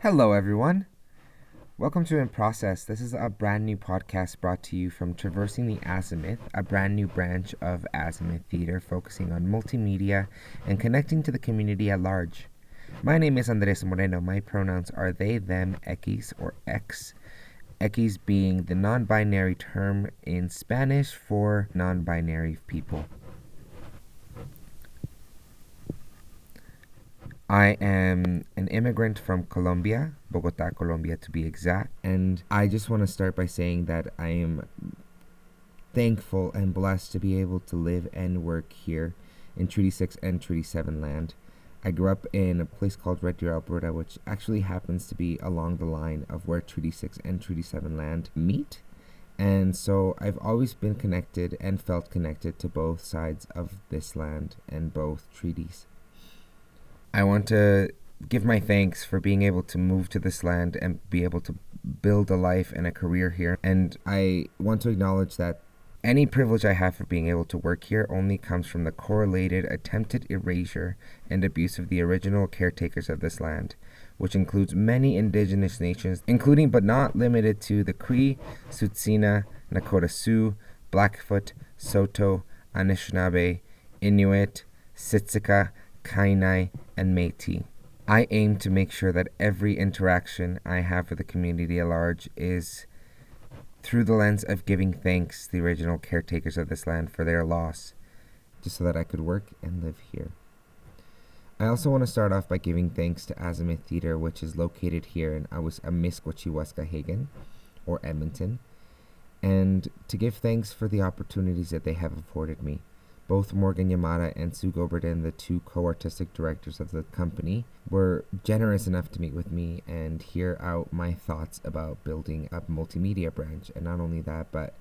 Hello, everyone. Welcome to In Process. This is a brand new podcast brought to you from Traversing the Azimuth, a brand new branch of Azimuth Theatre focusing on multimedia and connecting to the community at large. My name is Andrés Moreno. My pronouns are they, them, X, or X. X being the non-binary term in Spanish for non-binary people. I am an immigrant from Colombia, Bogota, Colombia to be exact, and I just want to start by saying that I am thankful and blessed to be able to live and work here in Treaty 6 and Treaty 7 land. I grew up in a place called Red Deer, Alberta, which actually happens to be along the line of where Treaty 6 and Treaty 7 land meet. And so I've always been connected and felt connected to both sides of this land and both treaties. I want to give my thanks for being able to move to this land and be able to build a life and a career here. And I want to acknowledge that any privilege I have for being able to work here only comes from the correlated attempted erasure and abuse of the original caretakers of this land, which includes many indigenous nations, including but not limited to the Cree, Tsuut'ina, Nakota Sioux, Blackfoot, Saulteaux, Anishinaabe, Inuit, Siksika, Kainai, and Métis. I aim to make sure that every interaction I have with the community at large is through the lens of giving thanks to the original caretakers of this land for their loss, just so that I could work and live here. I also want to start off by giving thanks to Azimuth Theatre, which is located here in Amisquachiwaskahagan, or Edmonton, and to give thanks for the opportunities that they have afforded me. Both Morgan Yamada and Sue Goberdin, the two co-artistic directors of the company, were generous enough to meet with me and hear out my thoughts about building a multimedia branch. And not only that, but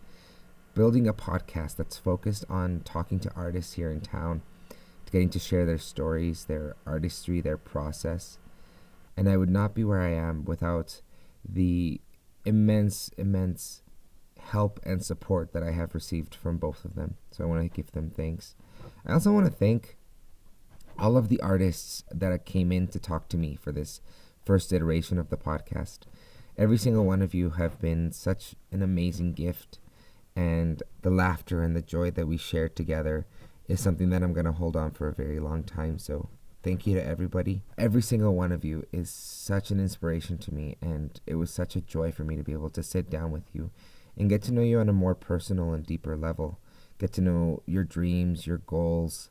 building a podcast that's focused on talking to artists here in town, getting to share their stories, their artistry, their process. And I would not be where I am without the immense help and support that I have received from both of them. So I want to give them thanks. I also want to thank all of the artists that came in to talk to me for this first iteration of the podcast. Every single one of you have been such an amazing gift, and the laughter and the joy that we shared together is something that I'm going to hold on for a very long time. So thank you to everybody. Every single one of you is such an inspiration to me, and it was such a joy for me to be able to sit down with you and get to know you on a more personal and deeper level. Get to know your dreams, your goals,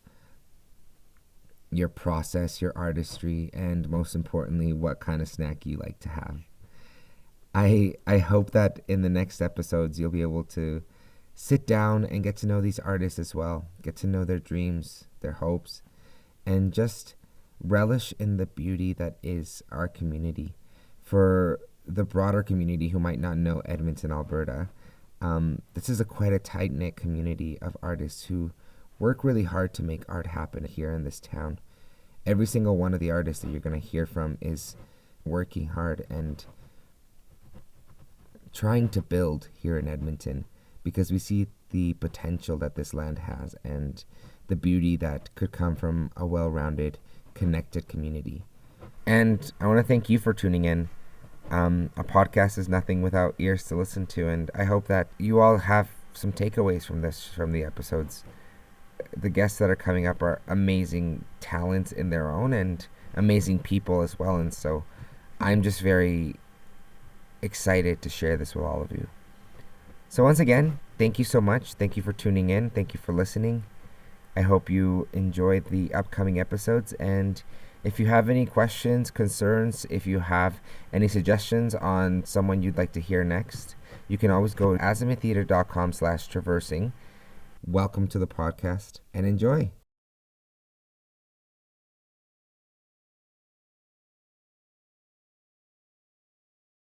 your process, your artistry, and most importantly, what kind of snack you like to have. I hope that in the next episodes, you'll be able to sit down and get to know these artists as well. Get to know their dreams, their hopes, and just relish in the beauty that is our community. For the broader community who might not know Edmonton, Alberta, this is quite a tight-knit community of artists who work really hard to make art happen here in this town. Every single one of the artists that you're going to hear from is working hard and trying to build here in Edmonton, because we see the potential that this land has and the beauty that could come from a well-rounded, connected community. And I want to thank you for tuning in. A podcast is nothing without ears to listen to, and I hope that you all have some takeaways from the episodes. The guests that are coming up are amazing talents in their own and amazing people as well, and so I'm just very excited to share this with all of you. So once again, thank you so much. Thank you for tuning in. Thank you for listening. I hope you enjoyed the upcoming episodes, and if you have any questions, concerns, if you have any suggestions on someone you'd like to hear next, you can always go to azimuththeatre.com/traversing. Welcome to the podcast and enjoy.